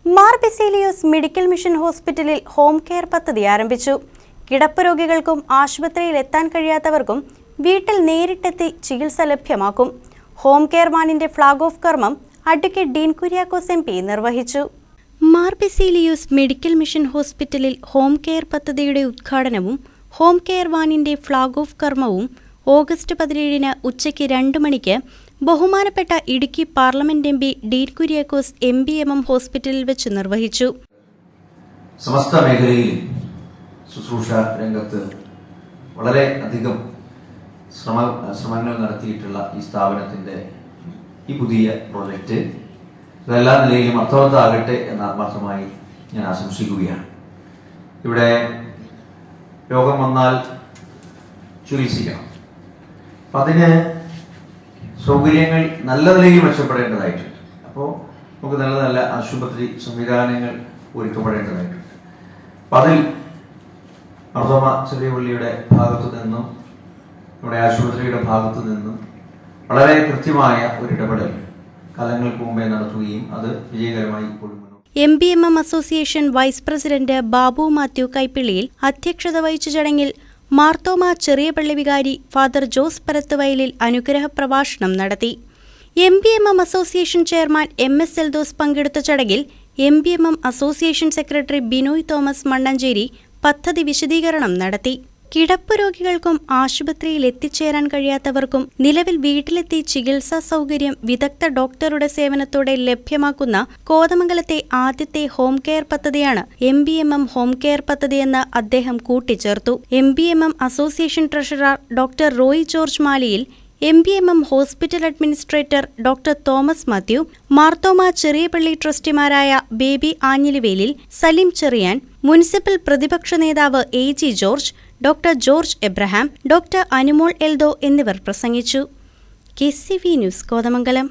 Mar Baselios medical mission ഹോസ്പിറ്റലിൽ home care പദ്ധതി ആരംഭിച്ചു. കിടപ്പ് രോഗികൾക്കും ആശുപത്രിയിൽ എത്താൻ കഴിയാത്തവർക്കും വീട്ടിൽ നേരിട്ടെത്തി ചികിത്സ ലഭ്യമാക്കും. ഹോം കെയർ വാനിന്റെ ഫ്ളാഗ് ഓഫ് കർമ്മം അഡ്വക്കേറ്റ് ഡീൻ കുര്യാക്കോസ് MP നിർവഹിച്ചു. മാർ ബെസേലിയോസ് മെഡിക്കൽ മിഷൻ ഹോസ്പിറ്റലിൽ ഹോം കെയർ പദ്ധതിയുടെ ഉദ്ഘാടനവും ഹോം കെയർ വാനിന്റെ ഫ്ളാഗ് ഓഫ് കർമ്മവും ഓഗസ്റ്റ് 17 ഉച്ചയ്ക്ക് 2 മണിക്ക് ബഹുമാനപ്പെട്ട Idukki parliament MP Dean Kuriakose MBMM ഹോസ്പിറ്റലിൽ വെച്ച് നിർവഹിച്ചു. സമസ്ത മേഖലയിൽ ശുശ്രൂഷ രംഗത്ത് വളരെ അധികം ശ്രമങ്ങൾ നടത്തിയിട്ടുള്ള ഈ സ്ഥാപനത്തിന്റെ ഈ പുതിയ പ്രോജക്റ്റ് എല്ലാ നിലയിലും അർത്ഥവത്താകട്ടെ എന്ന് ആത്മാർത്ഥമായി ഞാൻ ആശംസിക്കുകയാണ്. ഇവിടെ രോഗം വന്നാൽ ചികിത്സിക്കണം. അപ്പം അതിന് സൗകര്യങ്ങൾ നല്ല നിലയിൽ മെച്ചപ്പെടേണ്ടതായിട്ടുണ്ട്. അപ്പോൾ നമുക്ക് നല്ല നല്ല ആശുപത്രി സംവിധാനങ്ങൾ ഒരുക്കപ്പെടേണ്ടതായിട്ടുണ്ട്. അപ്പം അതിൽ മർത്തോമ ചെറിയ പള്ളിയുടെ ഭാഗത്തു നിന്നും നമ്മുടെ ആശുപത്രിയുടെ ഭാഗത്തു നിന്നും വളരെ കൃത്യമായ ഒരു ഇടപെടൽ കാലങ്ങൾക്ക് മുമ്പേ നടത്തുകയും അത് വിജയകരമായി കൊണ്ടുവന്നു. MBMM association vice president Babu Mathew കൈപ്പിള്ളിയിൽ അധ്യക്ഷത വഹിച്ച ചടങ്ങിൽ മാർത്തോമ ചെറിയ പള്ളി വികാരി ഫാദർ ജോസ് പരത്തുവയലിൽ അനുഗ്രഹ പ്രഭാഷണം നടത്തി. MBMM association chairman MS Eldhose പങ്കെടുത്ത ചടങ്ങിൽ MBMM association secretary Binoy Thomas Mannancheri പദ്ധതി വിശദീകരണം നടത്തി. കിടപ്പ് രോഗികൾക്കും ആശുപത്രിയിൽ എത്തിച്ചേരാൻ കഴിയാത്തവർക്കും നിലവിൽ വീട്ടിലെത്തി ചികിത്സാ സൗകര്യം വിദഗ്ധ ഡോക്ടറുടെ സേവനത്തോടെ ലഭ്യമാക്കുന്ന കോതമംഗലത്തെ ആദ്യത്തെ ഹോം കെയർ പദ്ധതിയാണ് MBMM ഹോം കെയർ പദ്ധതിയെന്ന് അദ്ദേഹം കൂട്ടിച്ചേർത്തു. MBMM association treasurer doctor Roy George Maliyil, MBMM hospital administrator doctor Thomas Mathew, Marthoma Cheriya Palli ട്രസ്റ്റിമാരായ ബേബി ആഞ്ഞിലിവേലിൽ, സലിം ചെറിയാൻ, മുനിസിപ്പൽ പ്രതിപക്ഷ നേതാവ് AG George, doctor George Abraham, doctor Anumol Eldho എന്നിവർ പ്രസംഗിച്ചു. KCV news Kothamangalam.